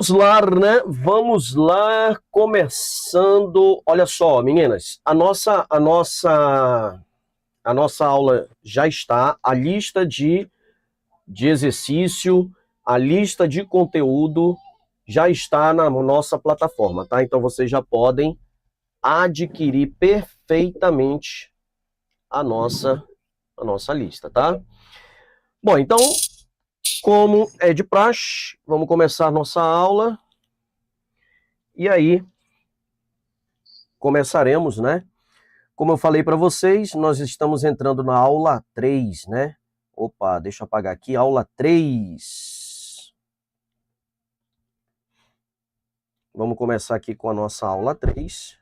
Vamos lá, né? Vamos lá, começando. Olha só, meninas, a nossa aula já está, a lista de exercício, a lista de conteúdo já está na nossa plataforma, tá? Então vocês já podem adquirir perfeitamente a nossa a nossa lista, tá? Bom, então, como é de praxe, vamos começar a nossa aula. E aí, começaremos, né? Como eu falei para vocês, nós estamos entrando na aula 3, né? Opa, deixa eu apagar aqui, aula 3. Vamos começar aqui com a nossa aula 3,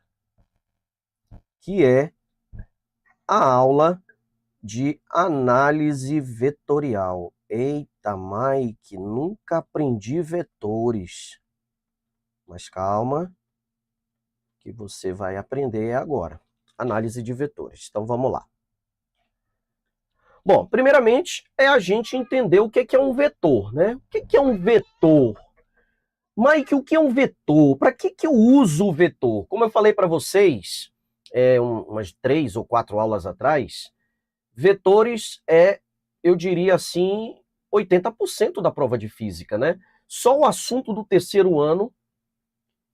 que é a aula de análise vetorial. Eita, Mike, nunca aprendi vetores. Mas calma, que você vai aprender agora. Análise de vetores. Então vamos lá. Bom, primeiramente é a gente entender o que é um vetor, né? O que é um vetor? Mike, o que é um vetor? Para que eu uso o vetor? Como eu falei para vocês, umas 3 ou 4 aulas atrás, vetores eu diria assim, 80% da prova de física, né? Só o assunto do terceiro ano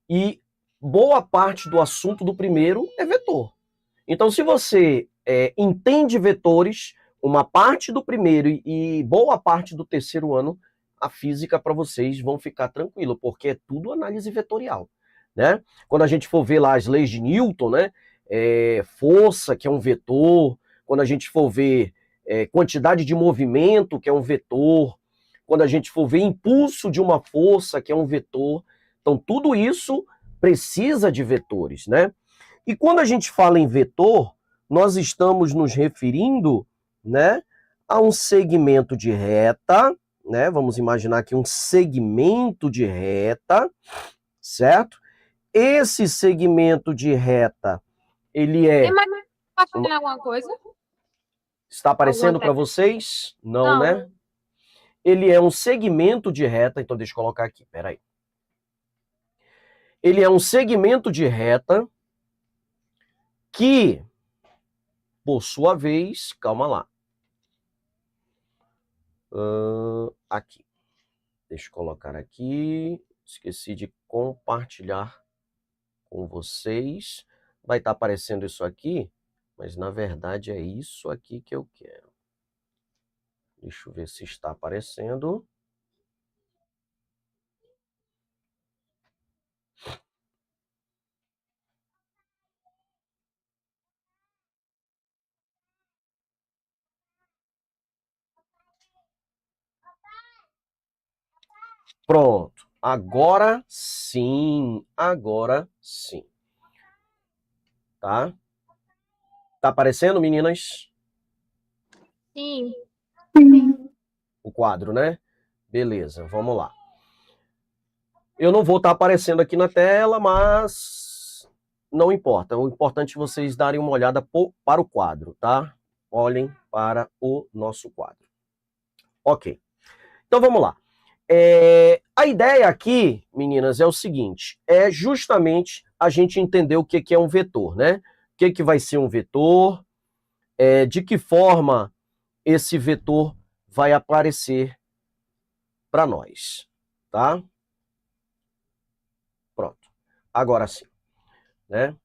e boa parte do assunto do primeiro é vetor. Então, se você entende vetores, uma parte do primeiro e boa parte do terceiro ano, a física para vocês vão ficar tranquilo, porque é tudo análise vetorial, né? Quando a gente for ver lá as leis de Newton, né? Força, que é um vetor, quando a gente for ver quantidade de movimento, que é um vetor, quando a gente for ver impulso de uma força, que é um vetor. Então, tudo isso precisa de vetores, né? E quando a gente fala em vetor, nós estamos nos referindo, né, a um segmento de reta, né? Vamos imaginar aqui um segmento de reta, certo? Esse segmento de reta, ele Tem é mais compartilhar alguma coisa? está Alguma aparecendo para tela? vocês? Não, Não. né? Ele é um segmento de reta, então deixa eu colocar aqui, peraí. Ele é um segmento de reta que, por sua vez, calma lá. Aqui. Deixa eu colocar aqui. Esqueci de compartilhar com vocês. Vai estar aparecendo isso aqui, mas na verdade é isso aqui que eu quero. Deixa eu ver se está aparecendo. Pronto. Agora sim. Agora sim. Tá? Tá aparecendo, meninas? Sim. O quadro, né? Beleza, vamos lá. Eu não vou estar aparecendo aqui na tela, mas não importa. O importante é vocês darem uma olhada para o quadro, tá? Olhem para o nosso quadro. Ok. Então vamos lá. A ideia aqui, meninas, é o seguinte: é justamente a gente entender o que é um vetor, né? O que vai ser um vetor, de que forma esse vetor vai aparecer para nós, tá? Pronto. Agora sim, né?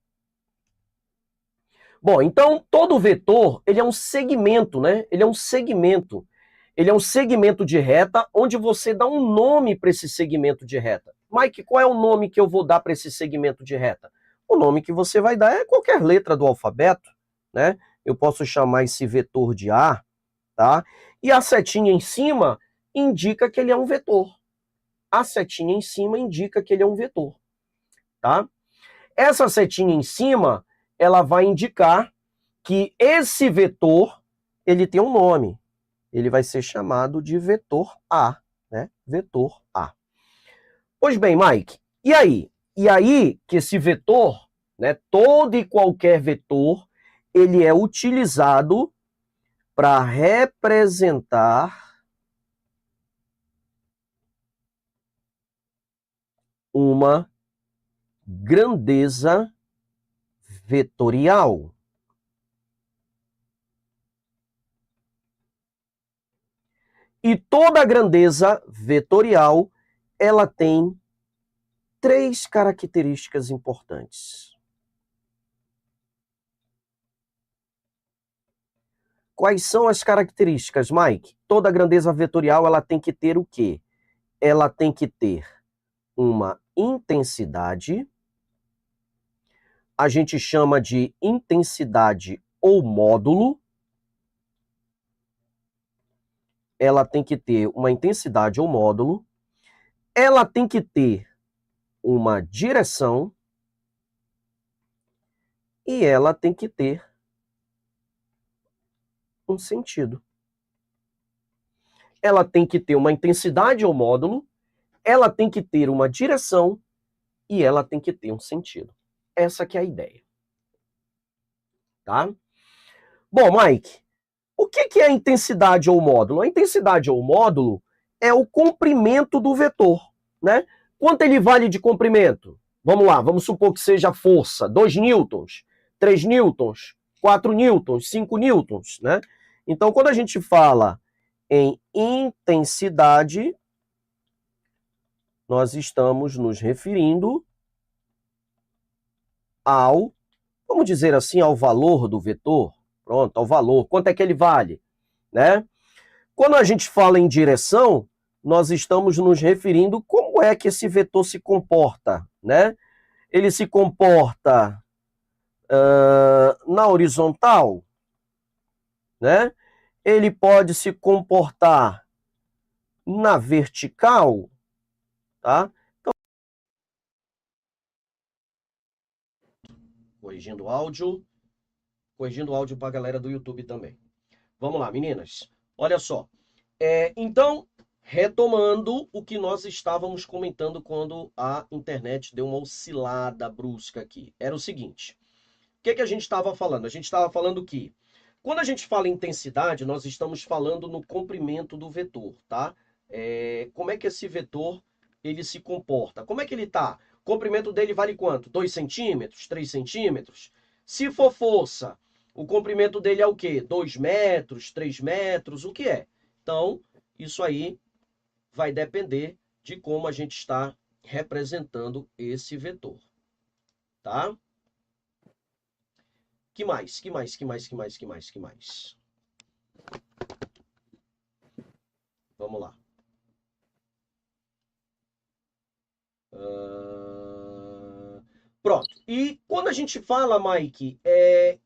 Bom, então todo vetor, ele é um segmento, né? Ele é um segmento. Ele é um segmento de reta onde você dá um nome para esse segmento de reta. Mike, qual é o nome que eu vou dar para esse segmento de reta? O nome que você vai dar é qualquer letra do alfabeto, né? Eu posso chamar esse vetor de A, tá? E a setinha em cima indica que ele é um vetor. A setinha em cima indica que ele é um vetor, tá? Essa setinha em cima, ela vai indicar que esse vetor, ele tem um nome. Ele vai ser chamado de vetor A, né? Vetor A. Pois bem, Mike, e aí? E aí que esse vetor, né, todo e qualquer vetor, ele é utilizado para representar uma grandeza vetorial. E toda grandeza vetorial, ela tem três características importantes. Quais são as características, Mike? Toda grandeza vetorial, ela tem que ter o quê? Ela tem que ter uma intensidade, a gente chama de intensidade ou módulo. Ela tem que ter uma intensidade ou módulo, ela tem que ter uma direção e ela tem que ter um sentido. Ela tem que ter uma intensidade ou módulo, ela tem que ter uma direção e ela tem que ter um sentido. Essa que é a ideia. Tá? Bom, Mike, o que é a intensidade ou módulo? A intensidade ou módulo é o comprimento do vetor, né? Quanto ele vale de comprimento? Vamos lá, vamos supor que seja a força, 2 newtons, 3 newtons, 4 newtons, 5 newtons, né? Então, quando a gente fala em intensidade, nós estamos nos referindo ao, vamos dizer assim, ao valor do vetor. Pronto, ao valor. Quanto é que ele vale, né? Quando a gente fala em direção, nós estamos nos referindo como é que esse vetor se comporta, né? Ele se comporta na horizontal, né? Ele pode se comportar na vertical, tá? Então, corrigindo o áudio para a galera do YouTube também. Vamos lá, meninas. Olha só. Então, retomando o que nós estávamos comentando quando a internet deu uma oscilada brusca aqui. Era o seguinte. O que a gente estava falando? A gente estava falando que, quando a gente fala em intensidade, nós estamos falando no comprimento do vetor, tá? Como é que esse vetor ele se comporta? Como é que ele está? O comprimento dele vale quanto? 2 centímetros? 3 centímetros? Se for força, o comprimento dele é o quê? 2 metros? 3 metros? O que é? Então, isso aí vai depender de como a gente está representando esse vetor, tá? Que mais? Vamos lá. Pronto. E quando a gente fala, Mike,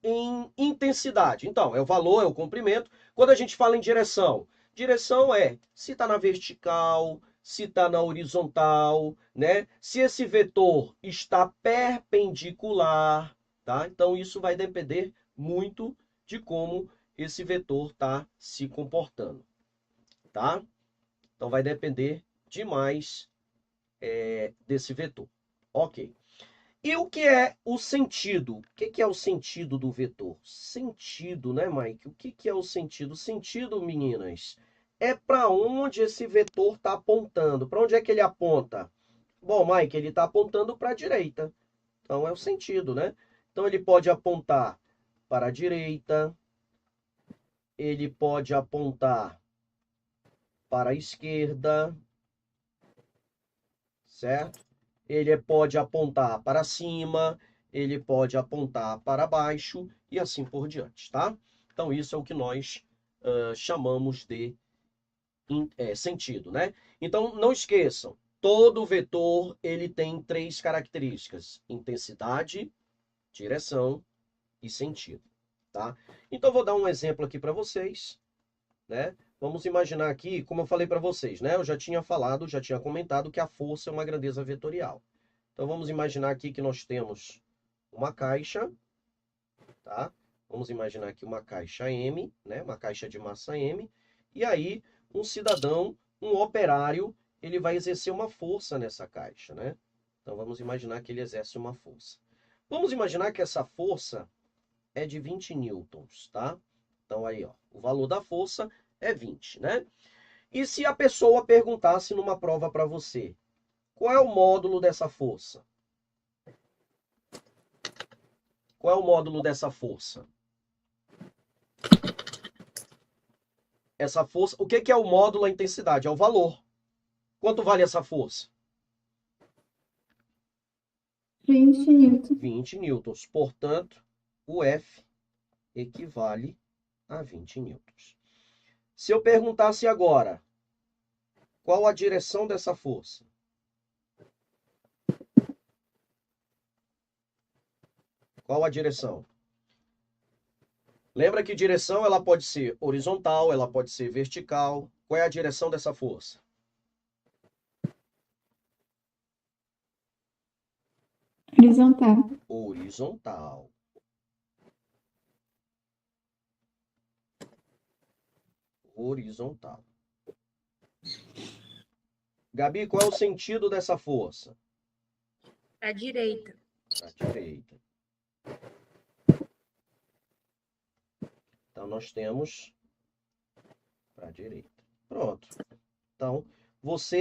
em intensidade, então, é o valor, é o comprimento. Quando a gente fala em direção, direção é se está na vertical, se está na horizontal, né? Se esse vetor está perpendicular, tá? Então, isso vai depender muito de como esse vetor está se comportando, tá? Então, vai depender demais desse vetor. Ok. E o que é o sentido? O que é o sentido do vetor? Sentido, né, Mike? O que é o sentido? O sentido, meninas, é para onde esse vetor está apontando. Para onde é que ele aponta? Bom, Mike, ele está apontando para a direita. Então é o sentido, né? Então ele pode apontar para a direita, ele pode apontar para a esquerda, certo? Ele pode apontar para cima, ele pode apontar para baixo e assim por diante, tá? Então isso é o que nós chamamos de sentido, né? Então não esqueçam, todo vetor ele tem três características: intensidade, direção e sentido, tá? Então vou dar um exemplo aqui para vocês, né? Vamos imaginar aqui, como eu falei para vocês, né? Eu já tinha comentado que a força é uma grandeza vetorial. Então vamos imaginar aqui que nós temos uma caixa, tá? Vamos imaginar aqui uma caixa M, né? Uma caixa de massa M. E aí um cidadão, um operário, ele vai exercer uma força nessa caixa, né? Então vamos imaginar que ele exerce uma força. Vamos imaginar que essa força é de 20 newtons, tá? Então aí, ó, o valor da força é 20, né? E se a pessoa perguntasse numa prova para você, Qual é o módulo dessa força? Qual é o módulo dessa força? Essa força, o que é o módulo da intensidade? É o valor. Quanto vale essa força? 20 newtons. 20 newtons. Portanto, o F equivale a 20 newtons. Se eu perguntasse agora, qual a direção dessa força? Qual a direção? Lembra que direção ela pode ser horizontal, ela pode ser vertical. Qual é a direção dessa força? Horizontal. Horizontal. Horizontal. Gabi, qual é o sentido dessa força? Para a direita. Para a direita. Então, nós temos para a direita. Pronto. Então,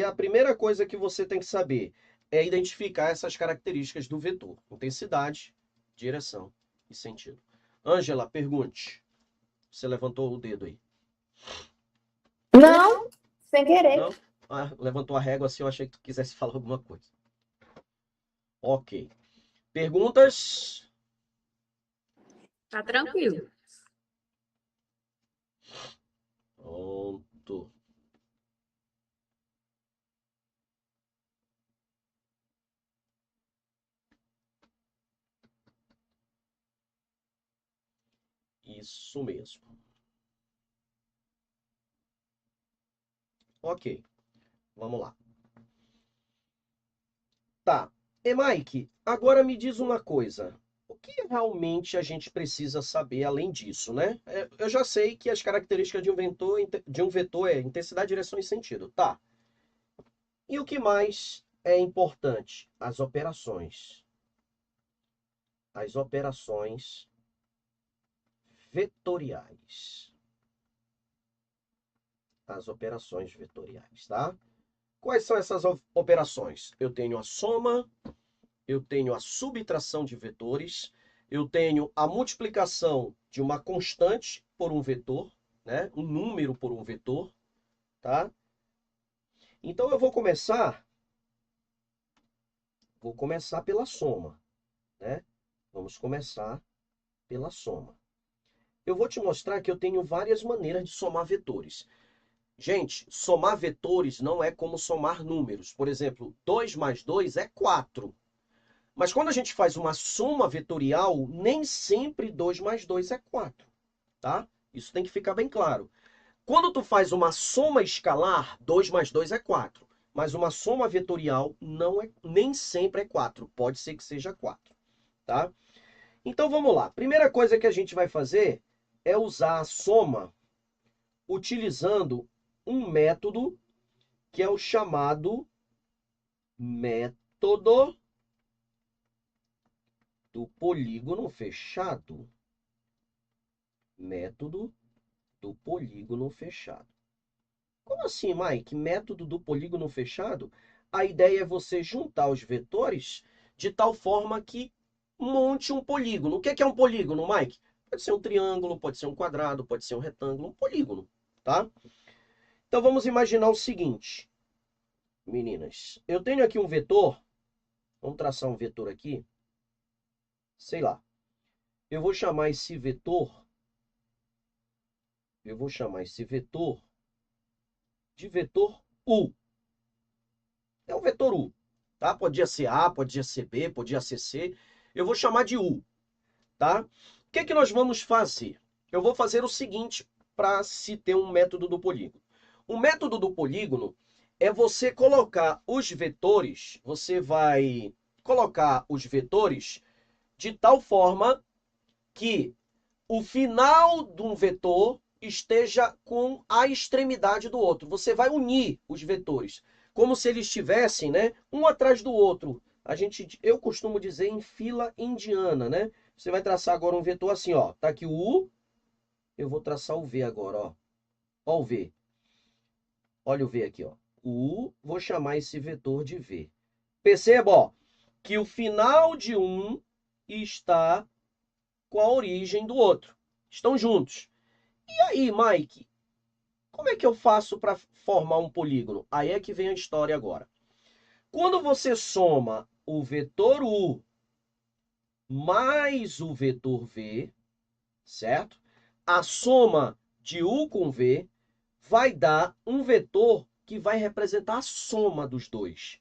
a primeira coisa que você tem que saber é identificar essas características do vetor. Intensidade, direção e sentido. Ângela, pergunte. Você levantou o dedo aí. Não, sem querer. Não? Ah, levantou a régua assim, eu achei que tu quisesse falar alguma coisa. Ok. Perguntas? Tá tranquilo. Pronto. Isso mesmo. Ok. Vamos lá. Tá. E Mike, agora me diz uma coisa. O que realmente a gente precisa saber além disso, né? Eu já sei que as características de um vetor é intensidade, direção e sentido. Tá. E o que mais é importante? As operações. As operações vetoriais. As operações vetoriais, tá? Quais são essas operações? Eu tenho a soma, eu tenho a subtração de vetores, eu tenho a multiplicação de uma constante por um vetor, né? Um número por um vetor, tá? Então eu vou começar pela soma, né? Vamos começar pela soma. Eu vou te mostrar que eu tenho várias maneiras de somar vetores. Gente, somar vetores não é como somar números. Por exemplo, 2 mais 2 é 4. Mas quando a gente faz uma soma vetorial, nem sempre 2 mais 2 é 4, tá? Isso tem que ficar bem claro. Quando tu faz uma soma escalar, 2 mais 2 é 4. Mas uma soma vetorial nem sempre é 4. Pode ser que seja 4, tá? Então vamos lá. Primeira coisa que a gente vai fazer é usar a soma utilizando um método que é o chamado método do polígono fechado. Método do polígono fechado. Como assim, Mike? Método do polígono fechado? A ideia é você juntar os vetores de tal forma que monte um polígono. O que é um polígono, Mike? Pode ser um triângulo, pode ser um quadrado, pode ser um retângulo, um polígono, tá? Então vamos imaginar o seguinte, meninas. Eu tenho aqui um vetor, vamos traçar um vetor aqui, sei lá. Eu vou chamar esse vetor de vetor U. É um vetor U, tá? Podia ser A, podia ser B, podia ser C. Eu vou chamar de U, tá? O que é que nós vamos fazer? Eu vou fazer o seguinte para se ter um método do polígono. O método do polígono é você colocar os vetores, você vai colocar os vetores de tal forma que o final de um vetor esteja com a extremidade do outro. Você vai unir os vetores, como se eles estivessem, né, um atrás do outro. Eu costumo dizer em fila indiana, né? Você vai traçar agora um vetor assim, ó. Tá aqui o U, eu vou traçar o V agora, ó. Ó o V. Olha o V aqui, ó. O U, vou chamar esse vetor de V. Perceba, ó, que o final de um está com a origem do outro. Estão juntos. E aí, Mike, como é que eu faço para formar um polígono? Aí é que vem a história agora. Quando você soma o vetor U mais o vetor V, certo? A soma de U com V vai dar um vetor que vai representar a soma dos dois.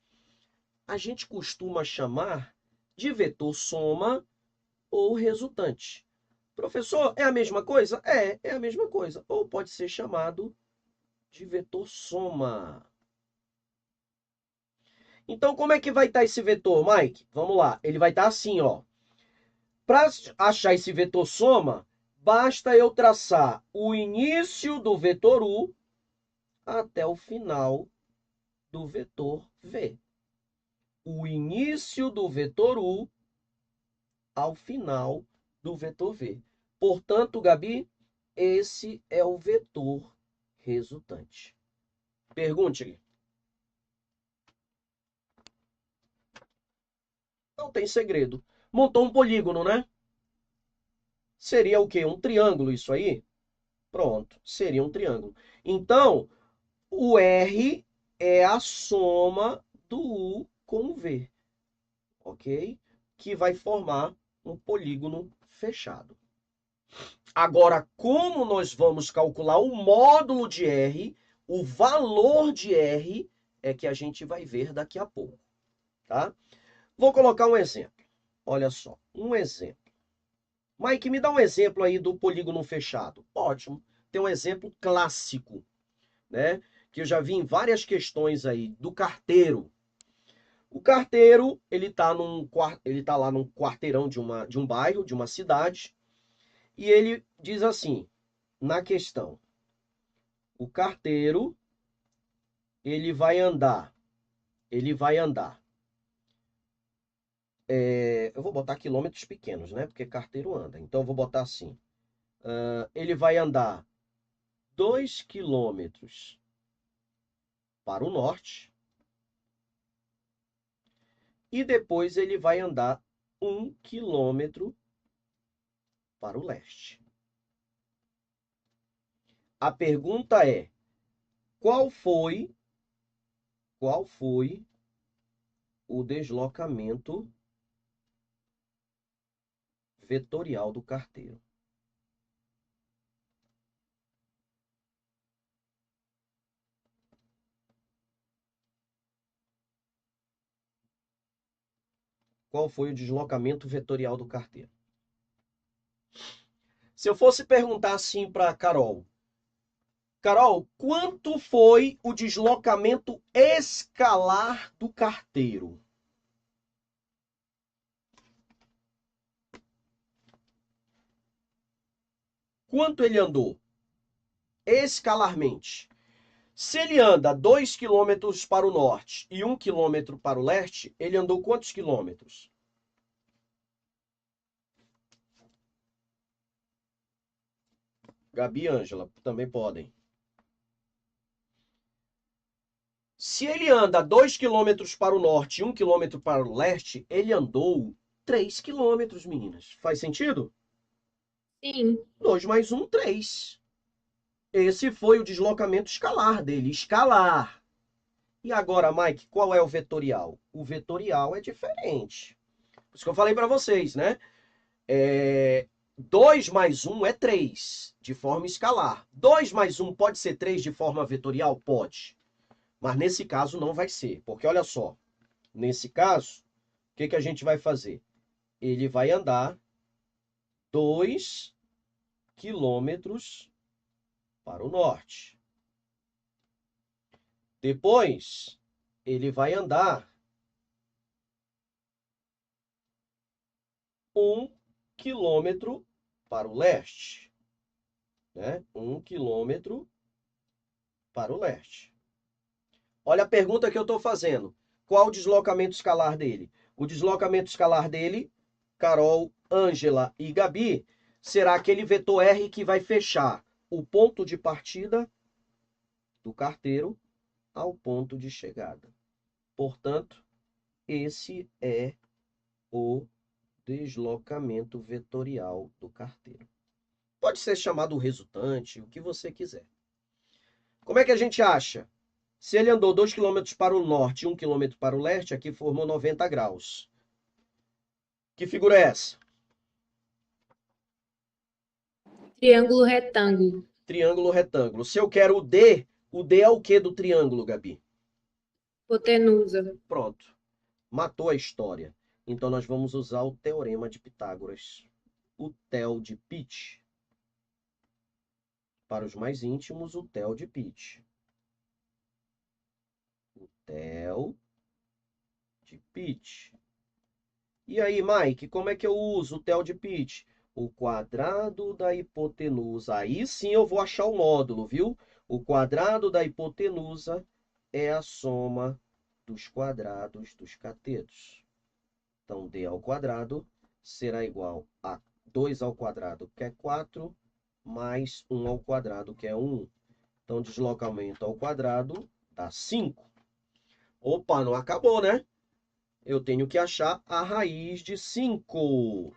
A gente costuma chamar de vetor soma ou resultante. Professor, é a mesma coisa? É a mesma coisa. Ou pode ser chamado de vetor soma. Então, como é que vai estar esse vetor, Mike? Vamos lá. Ele vai estar assim, ó. Para achar esse vetor soma, basta eu traçar o início do vetor U até o final do vetor V. O início do vetor U ao final do vetor V. Portanto, Gabi, esse é o vetor resultante. Pergunte-lhe. Não tem segredo. Montou um polígono, né? Seria o quê? Um triângulo isso aí? Pronto, seria um triângulo. Então, o R é a soma do U com o V, ok? Que vai formar um polígono fechado. Agora, como nós vamos calcular o módulo de R, o valor de R, é que a gente vai ver daqui a pouco, tá? Vou colocar um exemplo. Olha só, um exemplo. Mike, me dá um exemplo aí do polígono fechado. Ótimo. Tem um exemplo clássico, né? Que eu já vi em várias questões aí, do carteiro. O carteiro, ele tá lá num quarteirão de um bairro, de uma cidade, e ele diz assim, na questão, o carteiro, ele vai andar, eu vou botar quilômetros pequenos, né? Porque carteiro anda, então eu vou botar assim, ele vai andar 2 quilômetros para o norte, e depois ele vai andar 1 quilômetro para o leste. A pergunta é, qual foi o deslocamento vetorial do carteiro? Qual foi o deslocamento vetorial do carteiro? Se eu fosse perguntar assim para Carol, Carol, quanto foi o deslocamento escalar do carteiro? Quanto ele andou escalarmente? Se ele anda 2 quilômetros para o norte e 1 quilômetro para o leste, ele andou quantos quilômetros? Gabi e Ângela também podem. Se ele anda 2 quilômetros para o norte e 1 quilômetro para o leste, ele andou 3 quilômetros, meninas. Faz sentido? Sim. 2 mais 1, 3. Esse foi o deslocamento escalar dele, escalar. E agora, Mike, qual é o vetorial? O vetorial é diferente. Por isso que eu falei para vocês, né? 2 mais 1 é 3, de forma escalar. 2 mais 1 pode ser 3 de forma vetorial? Pode. Mas nesse caso não vai ser. Porque olha só, nesse caso, o que a gente vai fazer? Ele vai andar 2 quilômetros para o norte. Depois, ele vai andar 1 quilômetro para o leste. Né? 1 quilômetro para o leste. Olha a pergunta que eu estou fazendo. Qual o deslocamento escalar dele? O deslocamento escalar dele, Carol, Ângela e Gabi, será aquele vetor R que vai fechar o ponto de partida do carteiro ao ponto de chegada. Portanto, esse é o deslocamento vetorial do carteiro. Pode ser chamado resultante, o que você quiser. Como é que a gente acha? Se ele andou 2 km para o norte e 1 km para o leste, aqui formou 90 graus. Que figura é essa? Triângulo retângulo. Triângulo retângulo. Se eu quero o D é o que do triângulo, Gabi? Hipotenusa. Pronto. Matou a história. Então nós vamos usar o teorema de Pitágoras. O TEL de Pitt. Para os mais íntimos, o TEL de Pitt. O TEL de Pitt. E aí, Mike, como é que eu uso o TEL de Pitt? O quadrado da hipotenusa. Aí sim eu vou achar o módulo, viu? O quadrado da hipotenusa é a soma dos quadrados dos catetos. Então, D ao quadrado será igual a 2 ao quadrado, que é 4, mais 1 ao quadrado, que é 1. Então, deslocamento ao quadrado dá 5. Opa, não acabou, né? Eu tenho que achar a raiz de 5.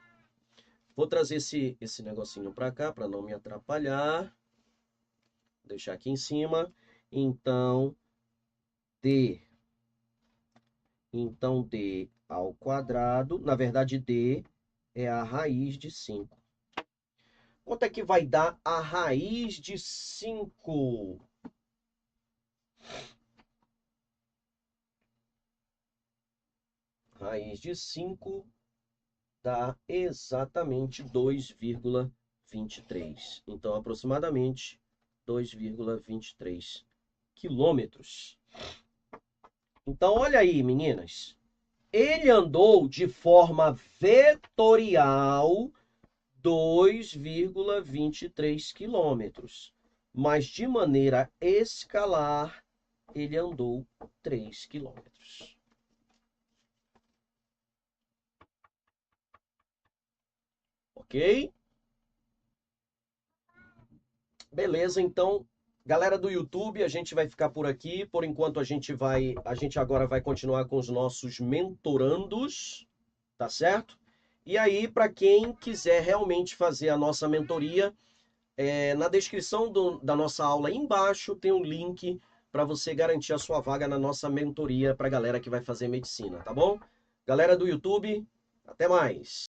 Vou trazer esse negocinho para cá, para não me atrapalhar. Vou deixar aqui em cima. Então, D ao quadrado, na verdade, D é a raiz de 5. Quanto é que vai dar a raiz de 5? Raiz de 5 dá exatamente 2,23. Então, aproximadamente 2,23 quilômetros. Então, olha aí, meninas. Ele andou de forma vetorial 2,23 quilômetros. Mas de maneira escalar, ele andou 3 quilômetros. Ok? Beleza, então, galera do YouTube, a gente vai ficar por aqui. Por enquanto, a gente agora vai continuar com os nossos mentorandos, tá certo? E aí, para quem quiser realmente fazer a nossa mentoria, na descrição da nossa aula aí embaixo tem um link para você garantir a sua vaga na nossa mentoria para a galera que vai fazer medicina, tá bom? Galera do YouTube, até mais!